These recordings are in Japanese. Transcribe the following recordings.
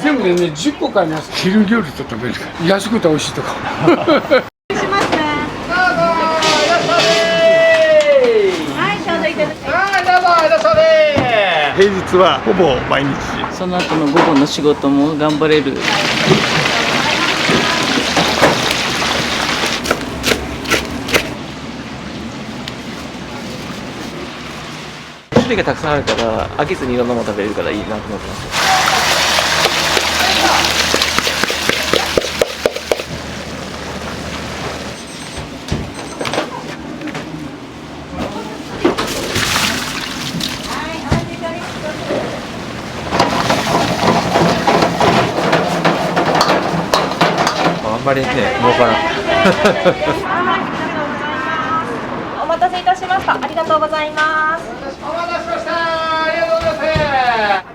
全部でね、10個買います。昼料理と食べるから。安くて美味しいとか。しますね。はい、ちょうどいただきます。はい、どうぞ、いらっしゃい。平日はほぼ毎日。その後の午後の仕事も頑張れる。種類がたくさんあるから飽きずにいろんなもの食べれるからいいなと思ってます。あんまりね、儲からん。お待たせいたしました。ありがとうございます。お待たせしました。ありがとうございます。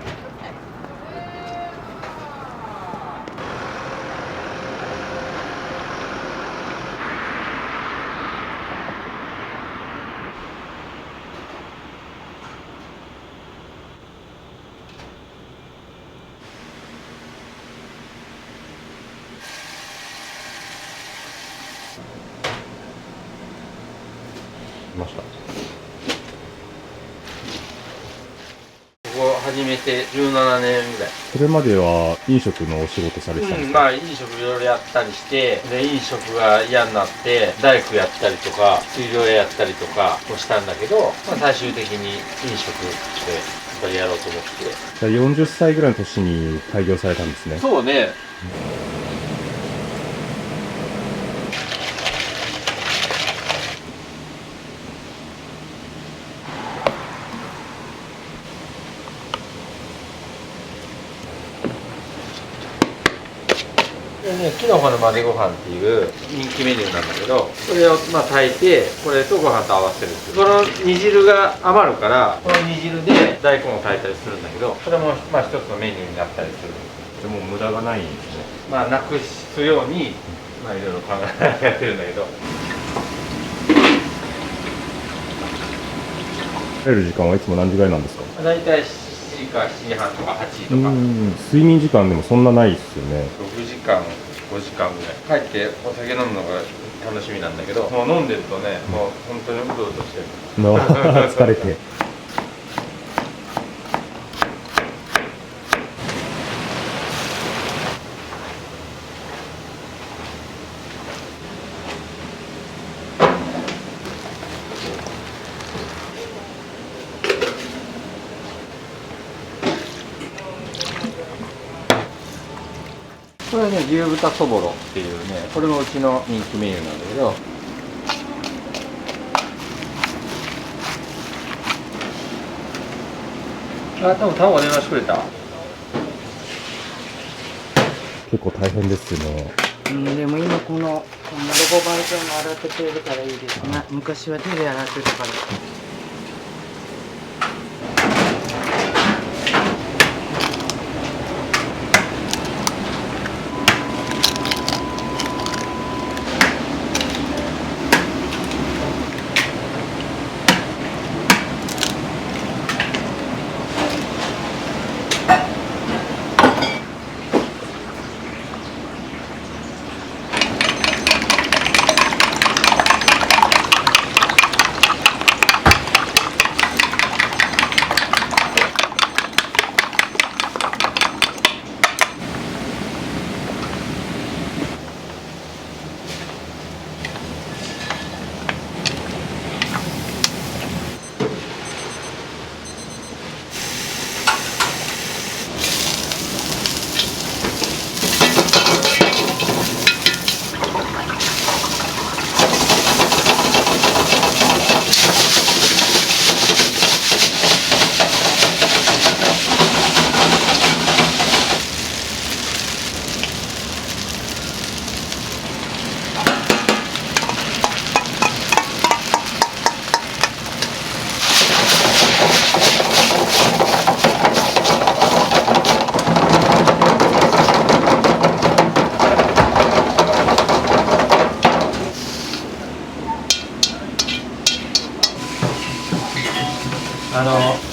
ました。ここ始めて17年ぐらい。それまでは飲食のお仕事されてたんですか？まあ飲食いろいろやったりして、で飲食が嫌になって大工やったりとか水道屋やったりとかをしたんだけど、まあ、最終的に飲食でやっぱりやろうと思って。じゃあ40歳ぐらいの年に開業されたんですね。そうね。でね、きのこの混ぜご飯っていう人気メニューなんだけど、これをまあ炊いて、これとご飯と合わせるっていう。この煮汁が余るから、この煮汁で大根を炊いたりするんだけど、それもまあ一つのメニューになったりする。でも無駄がないんですね。まあなくすように、まあいろいろ考えながらやってるんだけど。帰る時間はいつも何時ぐらいなんですか？だいたい7時か7時半とか8時とか、睡眠時間でもそんなないですよね。6時間、5時間ぐらい。帰ってお酒飲むのが楽しみなんだけど、もう飲んでるとね、もう本当にうとうとしてる。疲れて。これはね、牛豚そぼろっていうね、これもうちの人気メニューなんだけど、あ、多分卵電話してくれた。結構大変ですよね。でも今このロボバージョンも洗ってくれるからいいですね。昔は手で洗ってたから。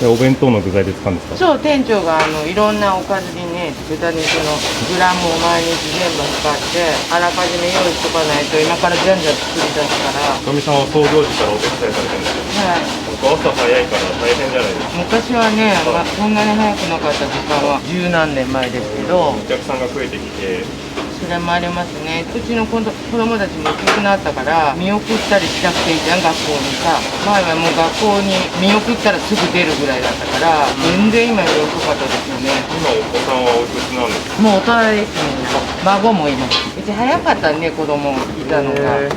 お弁当の具材で使うんですか？そう、店長がいろんなおかずにねね、豚肉のグラムを毎日全部測ってあらかじめ用意しとかないと今からじゃんじゃん作り出すから。とみさんは創業時からお手伝いされてるんですよ。はい。朝早いから大変じゃないですか。昔はね、そんなに早くなかった時間は十何年前ですけど、お客さんが増えてきて、それもありますね。うちの子供たちも大きくなったから見送ったりしなくていいじゃん、学校にさ。前はもう学校に見送ったらすぐ出るぐらいだったから、全然今より遅かったですよね。今お子さんはおいくつなんですか？もう大人ですみんな。孫もいます。うち早かったね、子供いたのが。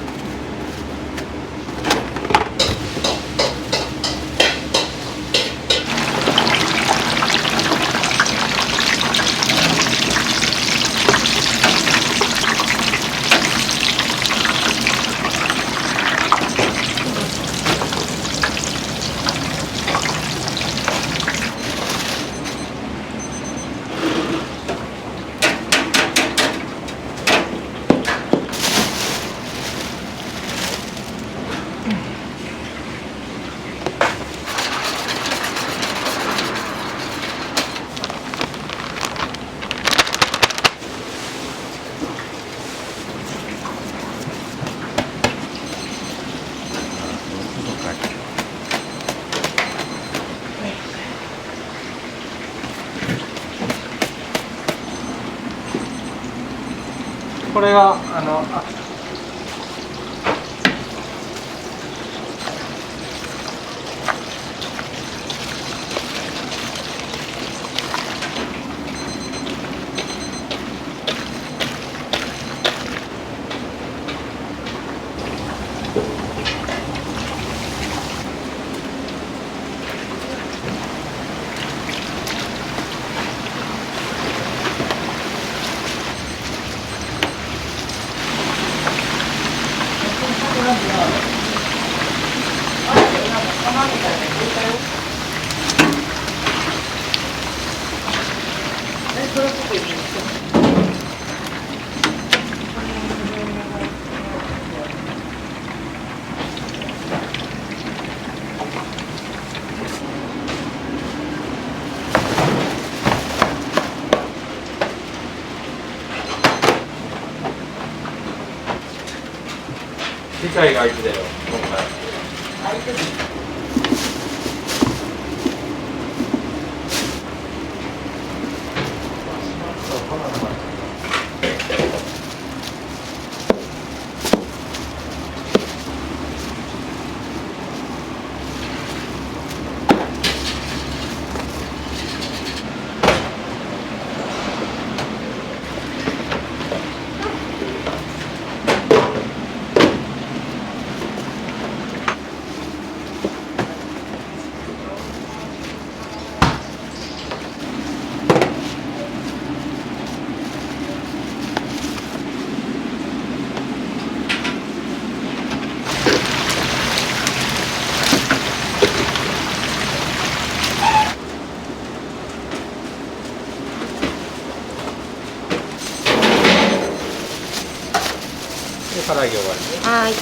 これが機械が相手だよ、今回。唐揚げ終わりね。はい。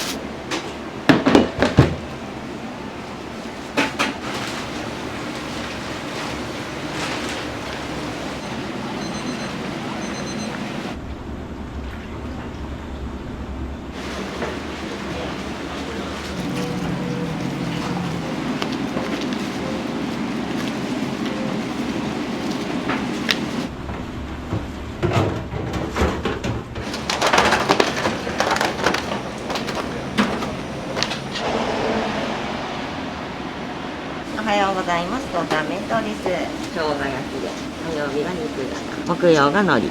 おはようございます。当店弁当です。生姜焼きで、火曜日が肉型、木曜が海苔。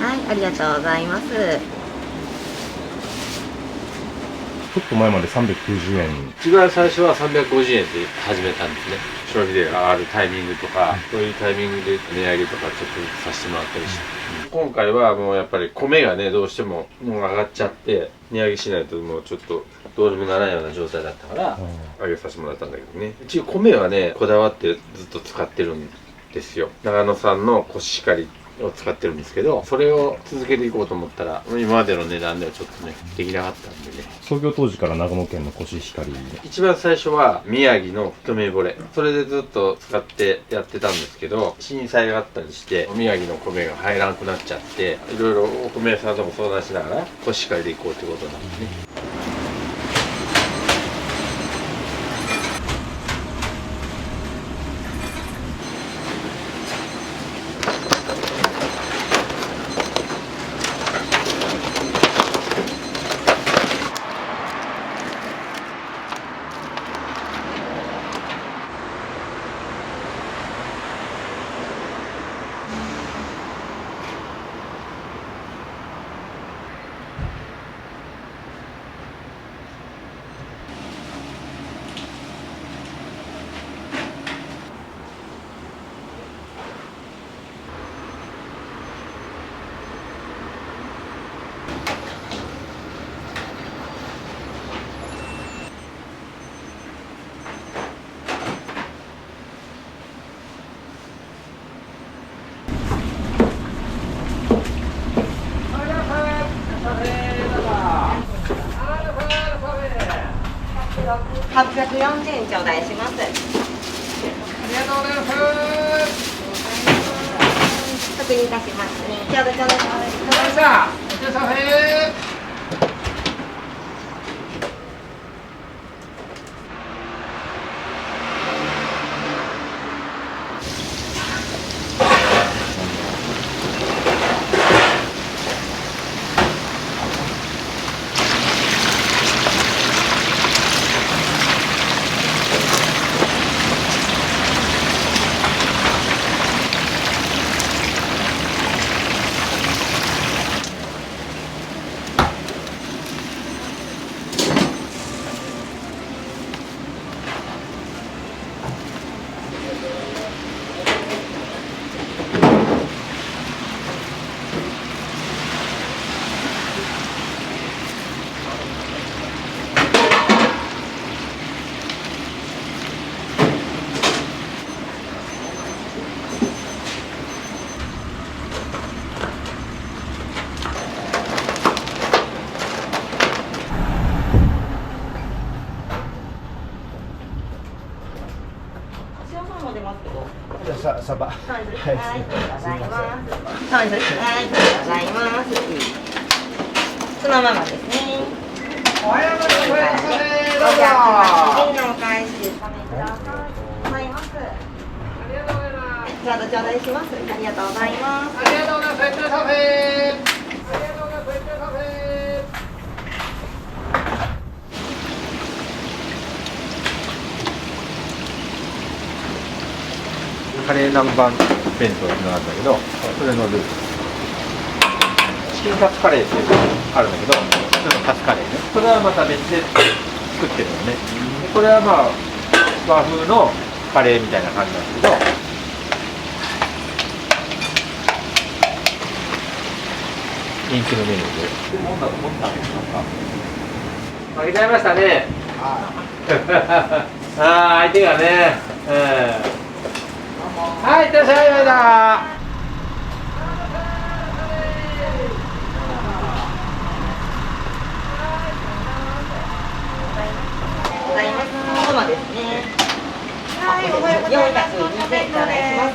はい、ありがとうございます。ちょっと前まで390円。一番最初は350円で始めたんですね。消費税があるタイミングとか、そういうタイミングで値上げとかちょっとさせてもらったりして、今回はもうやっぱり米がね、どうしてももう上がっちゃって値上げしないともうちょっとどうにもならないような状態だったから上げさせてもらったんだけどね。うち米はね、こだわってずっと使ってるんですよ。長野産のコシヒカリっを使ってるんですけど、それを続けていこうと思ったら今までの値段ではちょっとねできなかったんでね。創業当時から長野県のコシヒカリ。一番最初は宮城の太めぼれ、それでずっと使ってやってたんですけど、震災があったりして宮城の米が入らなくなっちゃって、いろいろお米屋さんとも相談しながらコシヒカリでいこうってことなんですね。840円頂戴します。ありがとうございます。確認いたしますね。ちょうど頂戴します。サバ。はい、ありがとうございます。はい、ありがとうございます。そのままですね。おはようございます。どうぞ。お返しです。ございます。ありがとうございます。ちょうど頂戴します。ありがとうございます。ありがとうございます。ありがとうございます。ありがとうございます。カレー南蛮弁当っていうのがあるんだけど、それのルーツ。チキンカツカレーっていうのがあるんだけど、それのカツカレーね。それはまた別で作ってるのね。でこれはまあ和風のカレーみたいな感じなんですけど、人気のメニューで。もんだと思ったんですか。負けちゃいましたね。ああ、相手がね。はい、いってらっしゃいませ。そうですね。はい、420円頂戴します。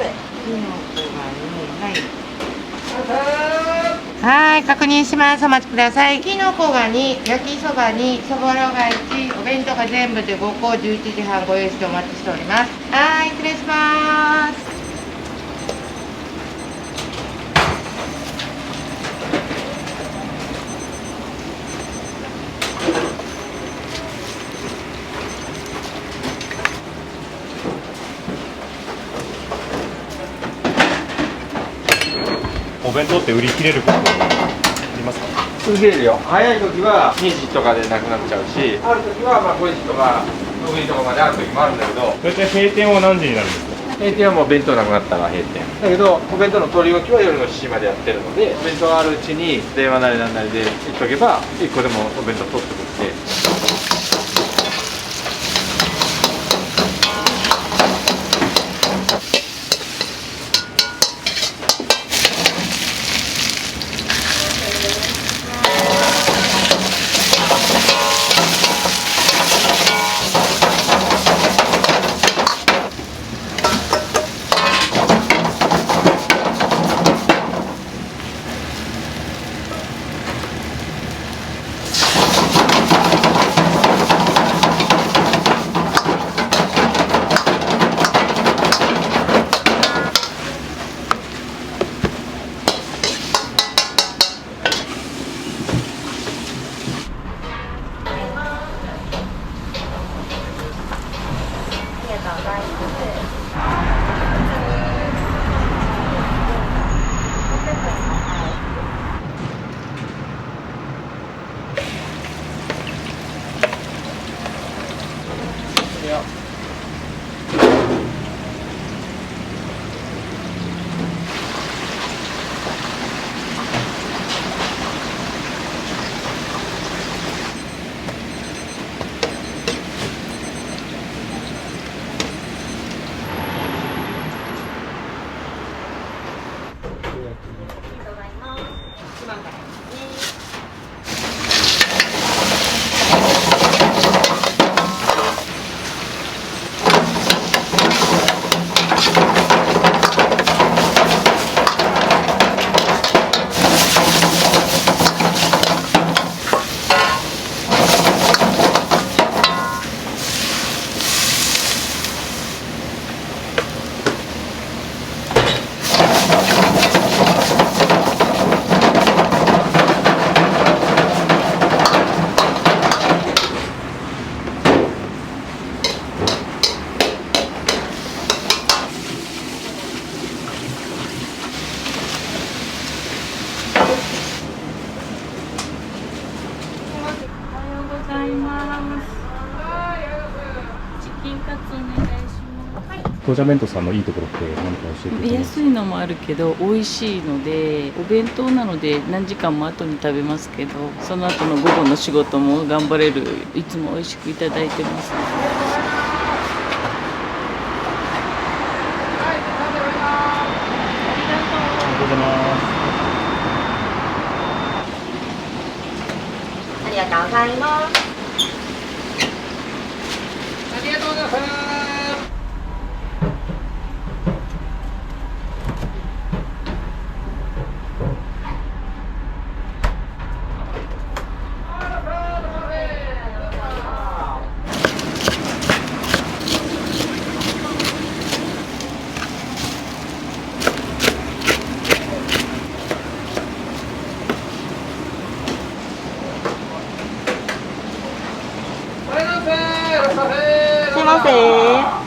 はい、確認します。お待ちください。きのこが2、焼きそば2、そぼろが1、お弁当が全部で5個、11時半ご用意してお待ちしております。はい、失礼します。お弁当って売り切れることありますか？売り切れるよ。早い時は2時とかでなくなっちゃうし、ある時はまあ5時とか6時とかまである時もあるんだけど、大体閉店は何時になるんですか？閉店はもう弁当なくなったら閉店だけど、お弁当の取り置きは夜の7時までやってるので、お弁当があるうちに電話なりなんなりで言っとけば1個でもお弁当取ってくれて。当社弁当さんのいいところって何か教えてください。安いのもあるけど美味しいので、お弁当なので何時間も後に食べますけど、その後の午後の仕事も頑張れる、いつも美味しくいただいてます。ありがとうございます。すいません。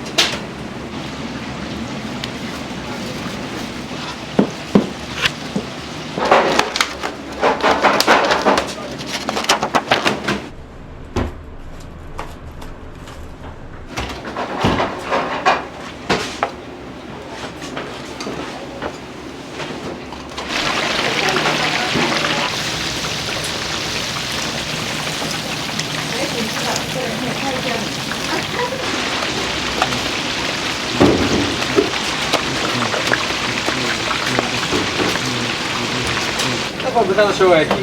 これ豚の生姜焼き。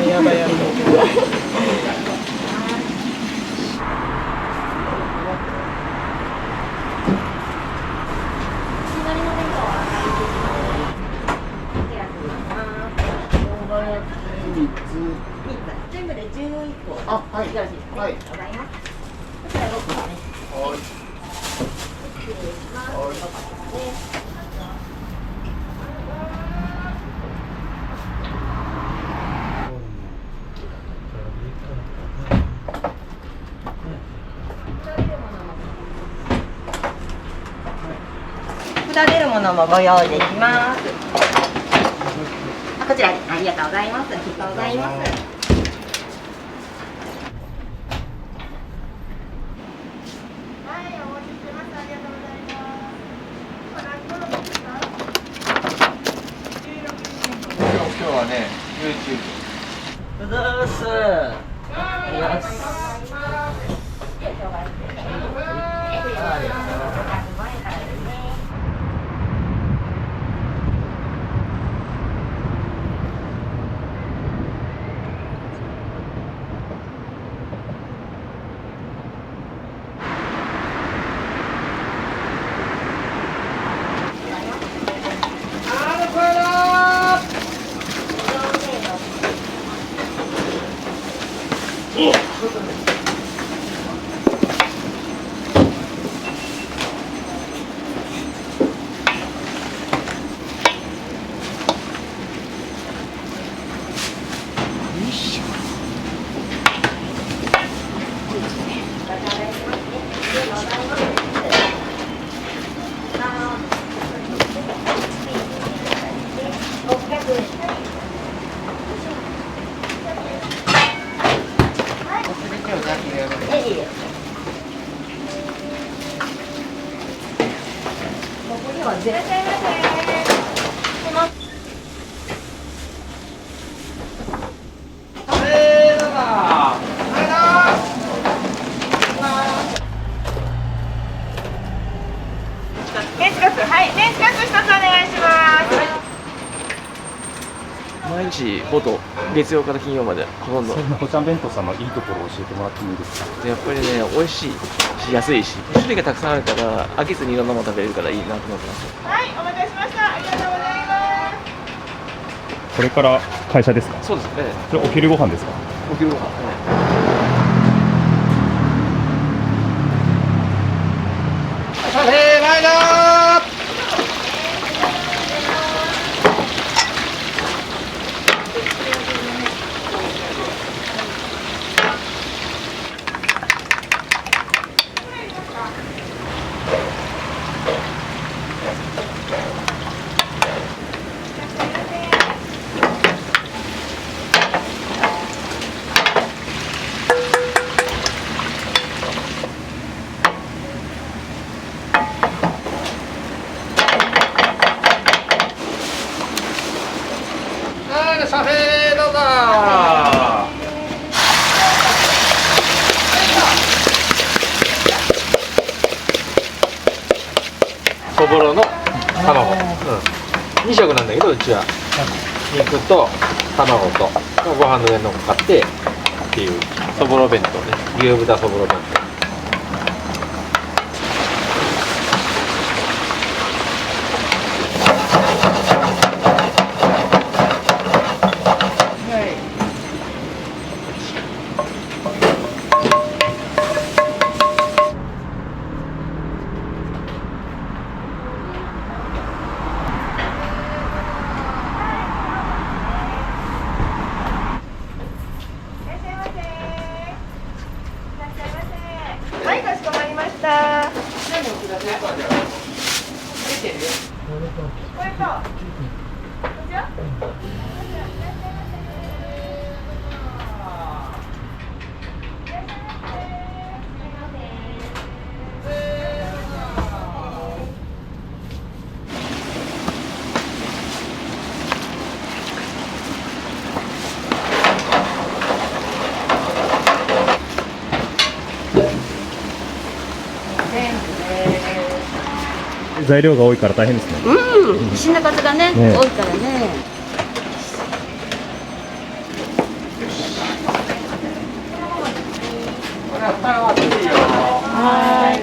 やばいやばい。全部で11個。あ、はい。よろしいですね。はい。ございます。こちら6個ですね。はい。失礼します。6個ですね。下れるものもご用意できます。こちらにありがとうございます。ありがとうございます。はい、お待ちしてます。ありがとうございます。今日はね、YouTube。うざーす。よし。感じ。いらっしゃいませ。メンチカツ、はい、メンチカツ一つお願いします。毎日ほぼ月曜から金曜までほとんどそんなほちゃん弁当さんのいいところを教えてもらってもいいですか？やっぱりね美味しいし安いし種類がたくさんあるから飽きずにいろんなもの食べれるからいいなと思ってます。はい、お待たせしました。ありがとうございます。これから会社ですか？そうですね。それお昼ご飯ですか？お昼ご飯、カフェ前田カフェどうぞ。そぼろの卵、2食なんだけどうちは肉と卵とご飯の上に乗っかってっていうそぼろ弁当ね、牛豚そぼろ弁当。はい、かしこまりました。これと、こちら。材料が多いから大変ですね。うん、品数がね、ね多いからね。は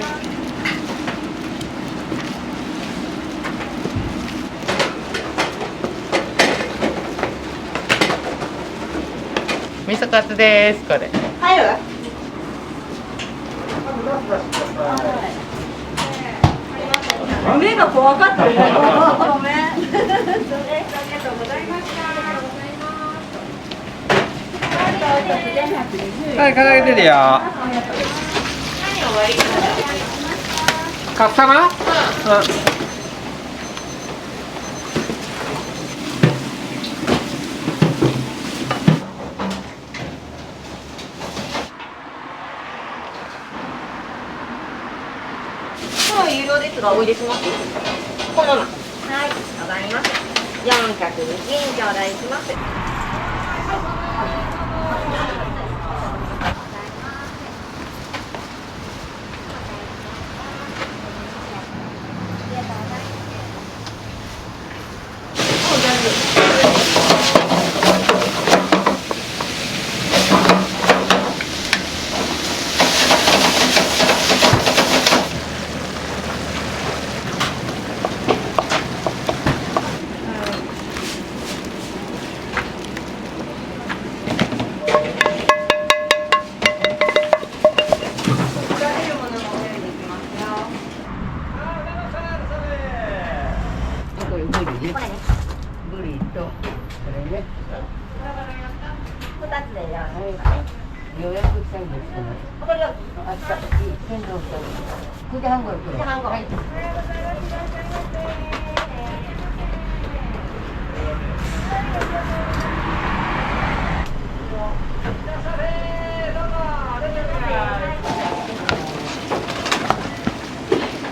い。味噌カツですこれ。入る。目が怖かったね。ごめん。ありがとうございました。はい、かけてるよ。カツ玉？有料ですがお入れします。このまま。はい、わかります。420円頂戴します。予約したいんですけど。明日、9時半頃来る。はい。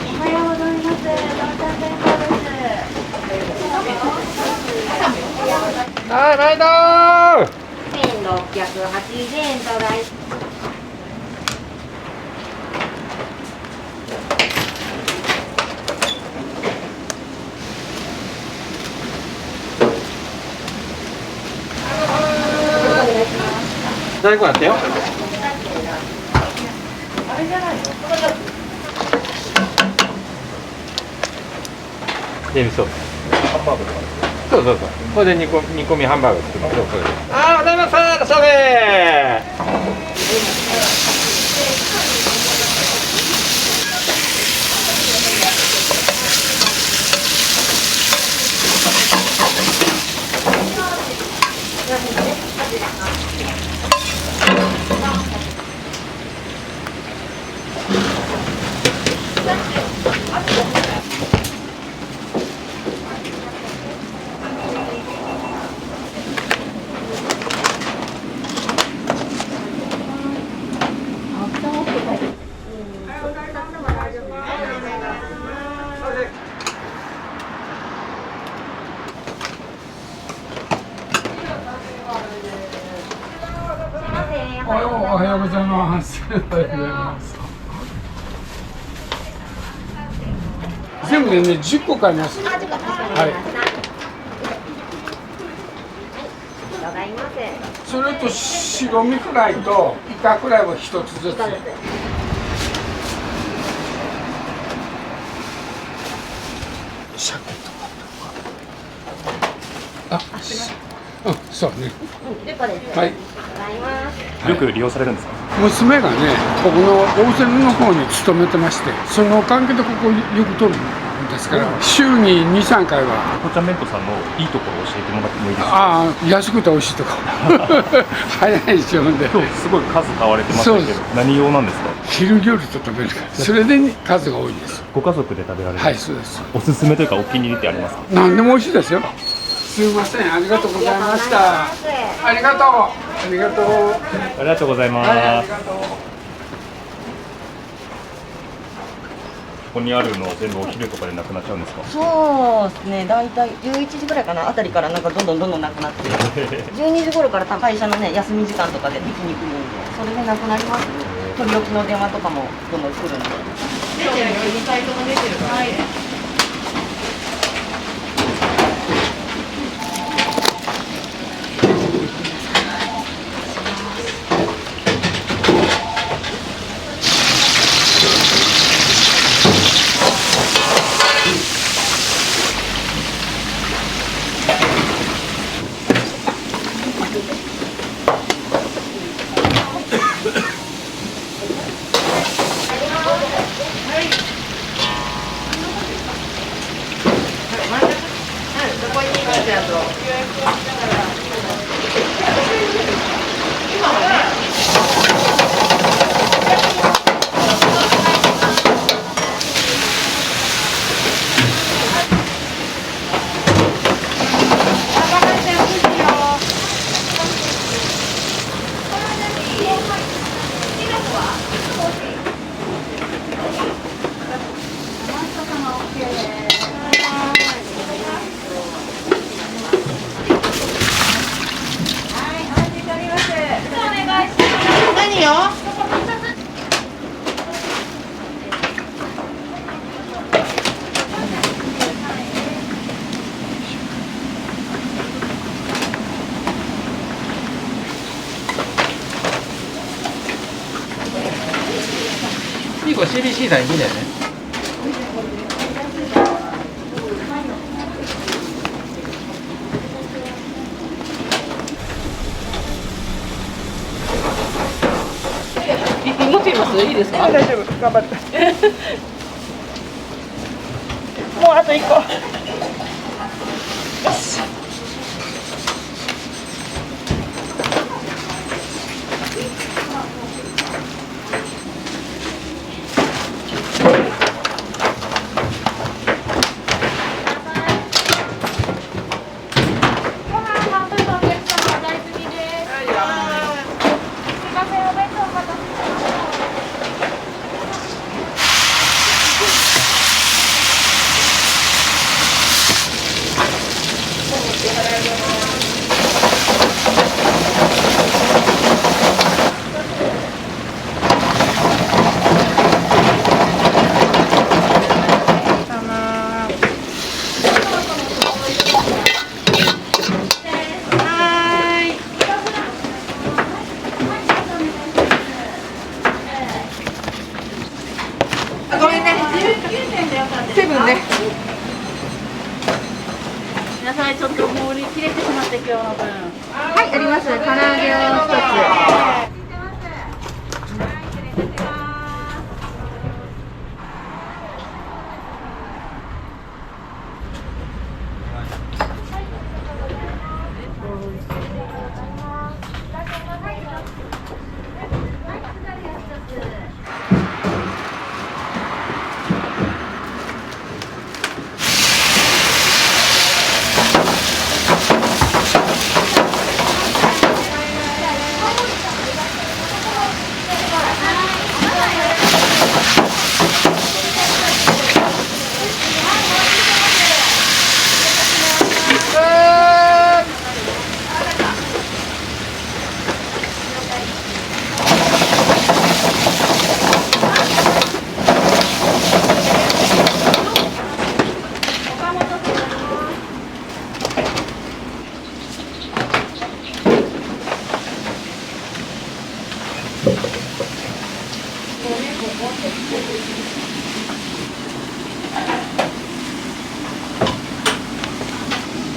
おはようございます。はいライド1680円とライス。大根やってよ。で味噌ハンバーグとかそうそうそうこれで煮込みハンバーグ作りましょう。これであーございますそれおはようございます。おはようございます。全部でね、10個買います。はい。それと白身フライとイカフライを一つずつ。鮭とか。うん、そうね。はい。よく利用されるんですか？娘がね、ここの大瀬の方に勤めてまして、その関係でここよく取るんですから、週に2、3回は。こちゃん弁当さんのいいところを教えてもらってもいいですか？ああ、安くて美味しいとか。早いですよね。今日すごい数買われてましたけど、何用なんですか？昼料理と食べるから、それで数が多いんです。ご家族で食べられる？はい、そうです。おすすめというかお気に入りってありますか？何でも美味しいですよ。すみません、ありがとうございました。ありがとう。ありがとう。ありがとうございます。ありがとう。ここにあるの全部お昼とかでなくなっちゃうんですか？そうですね、だいたい11時ぐらいかなあたりからなんかどんどんなくなって12時頃から多分会社のね休み時間とかでピクニックに行くんでそれでなくなりますね。取り置きの電話とかもどんどん来るんで。出てるよ、2回とも出てるから。はい。いい子 CBC さんいいんだよね。持ってみます？いいですか？大丈夫、頑張って。もうあと1個。よし。セブンね。皆さんちょっともう売り切れてしまって今日の分。はい、あります。唐揚げを一つ。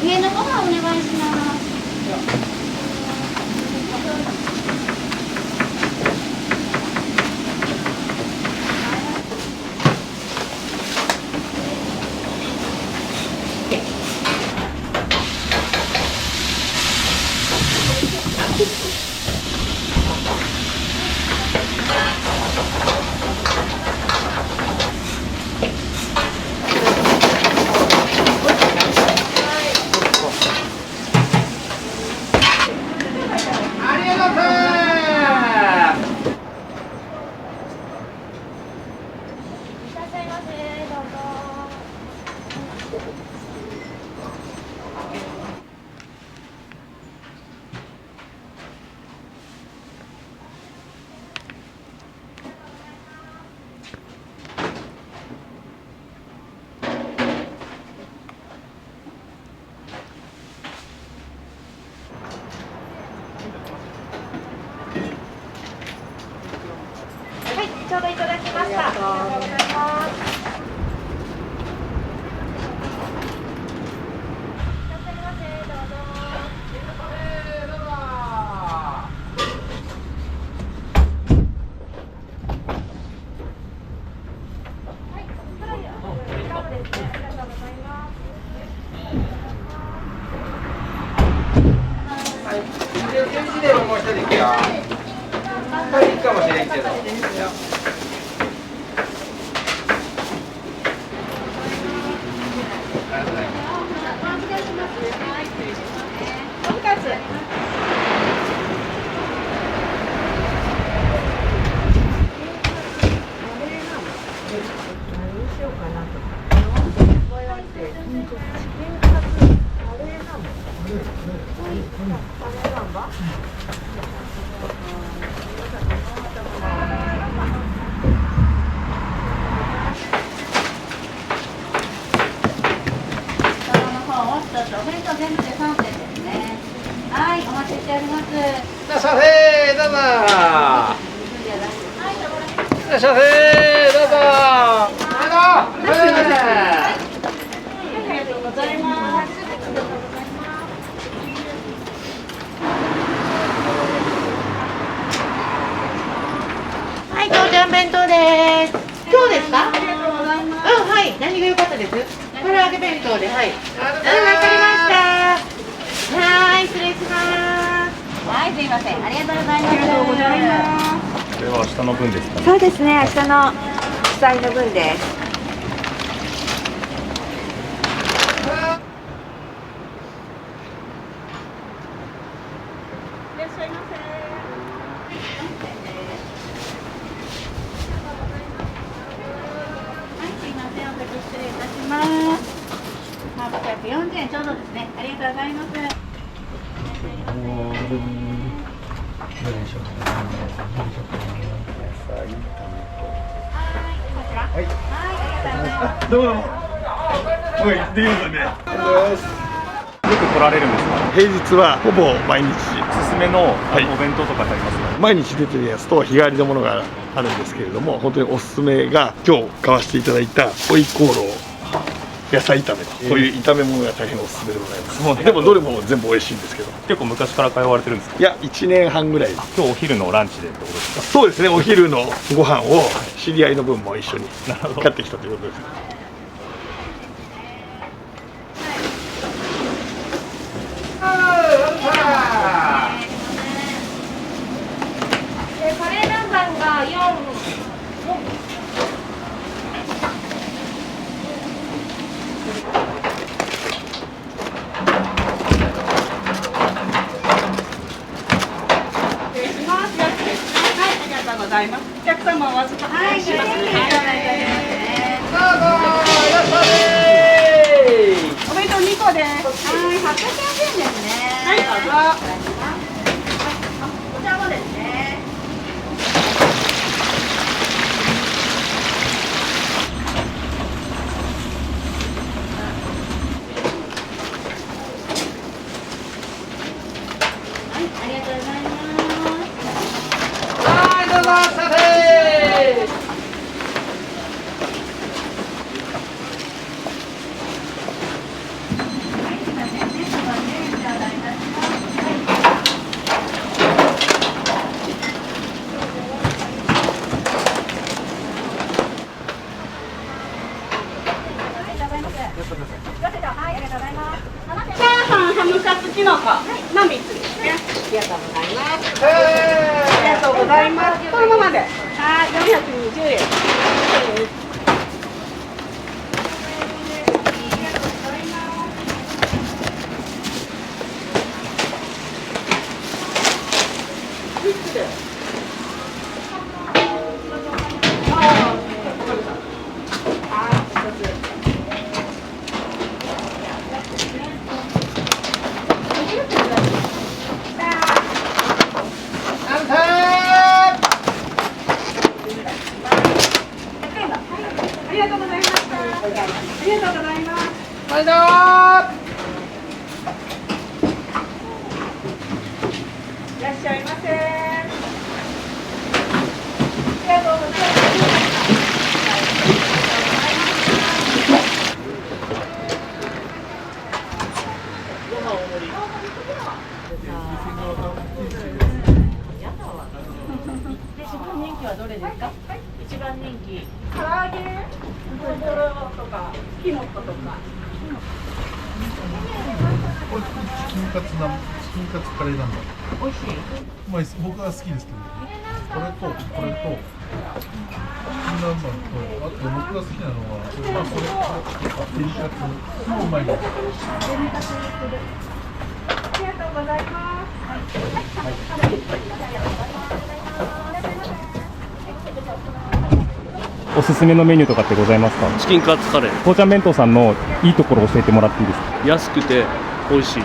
上のご飯お願いします。はい、ちょうどいただきました。ありがとうございます。いらっしゃいませ、どうぞ。はい、さらにカードですね。ありがとうございます。1でもう一人行くよ。2人行くかもしれんけど。とんかつ。お弁当全部で3点ですね。はい、お待ちしております。いらっしゃいませ、どうぞ。いらっしゃいませ、どうぞ。ありがとうございます。はい、当店弁当です。今日ですか？ありがとうございます。はい、何が良かったです？唐揚げ弁当で、はい。わかりました。はい、失礼します。はい、すいません。ありがとうございます。ありがとうございます。これは明日の分ですかね。そうですね、明日の主催の分です。いらっしゃいませ。はい、すいません。お先失礼いたします。840円ちょうどですね。ありがとうございます。はい、ありがとうございます。おい、できますね。よく来られるんですか。平日はほぼ毎日、おすすめのはいお弁当とかってありますか。毎日出てるやつと日替わりのものがあるんですけれども、本当におすすめが今日買わせていただいたホイコーロー野菜炒めと、こういう炒め物が大変おすすめでございます。でもどれも全部美味しいんですけど。結構昔から通われてるんですか？いや、1年半ぐらい。今日お昼のランチでってことですか？そうですね、お昼のご飯を知り合いの分も一緒に買ってきたということです。カレー南蛮が4。お客様お預かりしますね。お弁当2個です。はい、840円ですね。はい、どうぞ。こちらもですね。はい、ありがとうございます。チャーハン、ハムカツ、キノコの3つですね。ありがとうございます。ありがとうございます。このままで。はい、420円。チキンカツカレーなんだ。美味しい。まあ僕は好きですけど、これとチキン南蛮と、あと僕が好きなのはこれデリカツもうまいです。デリカツにする。ありがとうございます。おすすめのメニューとかってございますか？チキンカツカレー。父ちゃん弁当さんのいいところを教えてもらっていいですか？安くて美味しい。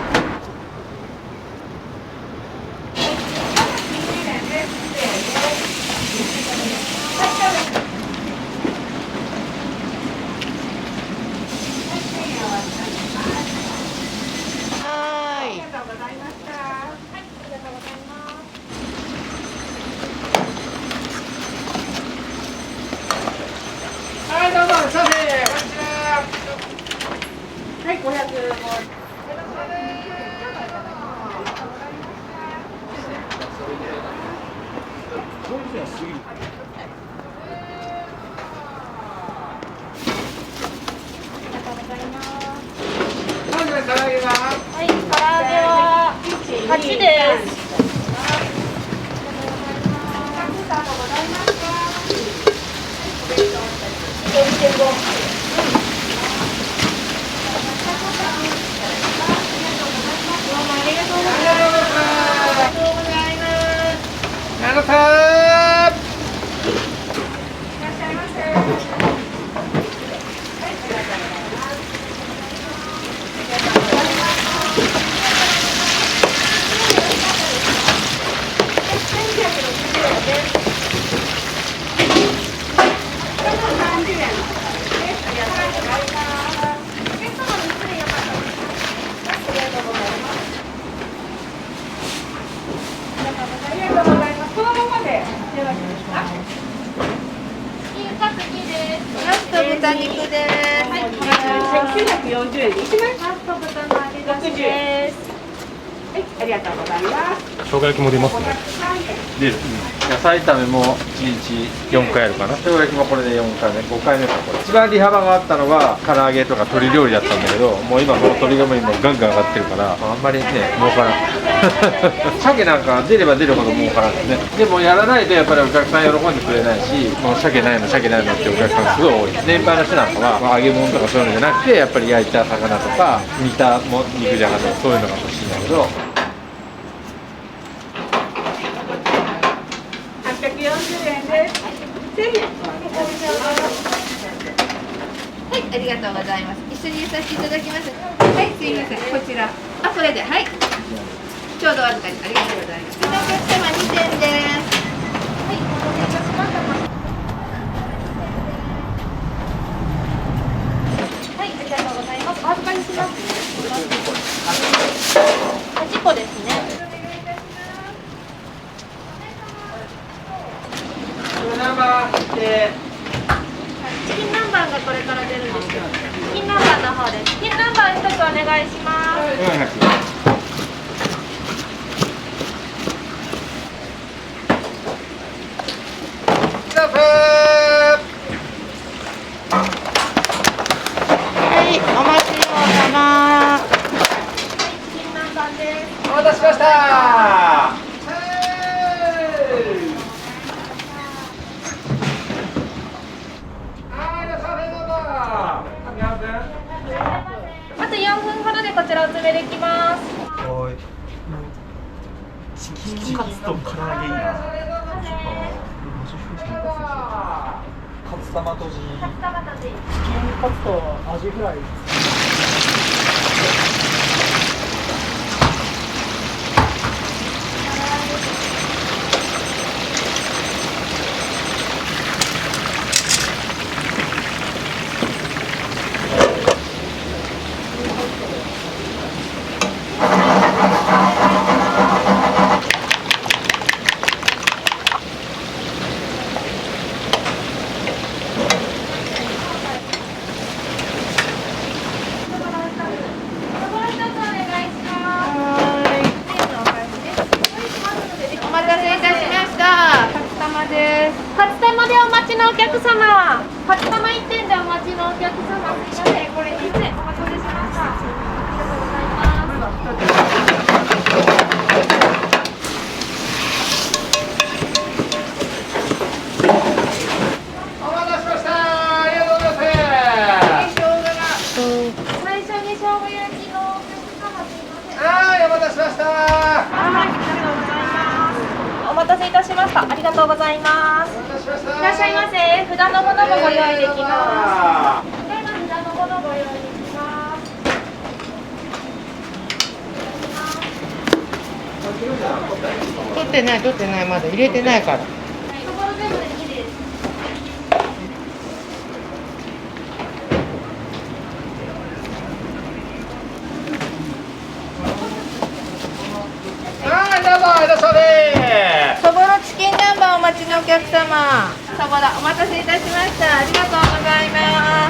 豚肉です。940円で1枚ラスト豚の揚げ出しです。はい、ありがとうございます。生姜焼きも出ますね。出る、野菜炒めも1日4回やるかな。生姜焼きもこれで4回目5回目か。これ一番利幅があったのが唐揚げとか鶏料理だったんだけど、もう今この鶏がも今ガンガン上がってるから、あんまりね儲からん鮭なんか出れば出るほど儲からんですね。でもやらないとやっぱりお客さん喜んでくれないし、もう鮭ないの鮭ないのってお客さんすごい多い。年配の人なんかは、まあ、揚げ物とかそういうのじゃなくてやっぱり焼いた魚とか煮たも肉じゃがとかそういうのが欲しいんだけど。840円です。1000円。はい、ありがとうございます。一緒にさせていただきます。はい、すいません。こちら。あ、それで、はい。ちょうどお預かりありがとうございます。お客様2点です。はい、お待たせいたしました。はい、ありがとうございます。お預かりします。8個ですね。ナンバーでチキン南蛮がこれから出るんですよ。チキン南蛮の方です。チキン南蛮一つお願いします。はい、お待ちどうさま。チキン南蛮です。お待たせしました。あと4分ほどでこちらお詰めできます。チキンカツと唐揚げいいな。カツ玉とじ。カツ玉とじ。チキンカツとアジフライ。カツ玉でお待ちのお客様。カツ玉1点でお待ちのお客様。すいません、これ2点お待たせしました。ありがとうございます。お待たせしました。ありがとうございます。最初に生姜焼きのお客様すいません。はい、お待たせしました。はい、ありがとうございます。お待たせいたしました。ありがとうございます。いらっしゃいませ。札のものもご用意できます。ただいま札のものご用意できます。取ってないまだ入れてないから。ところ全部で2です。はい、どうも、いらっしゃい。そぼろチキン南蛮お待ちのお客様。そぼろお待たせいたしました。ありがとうございます。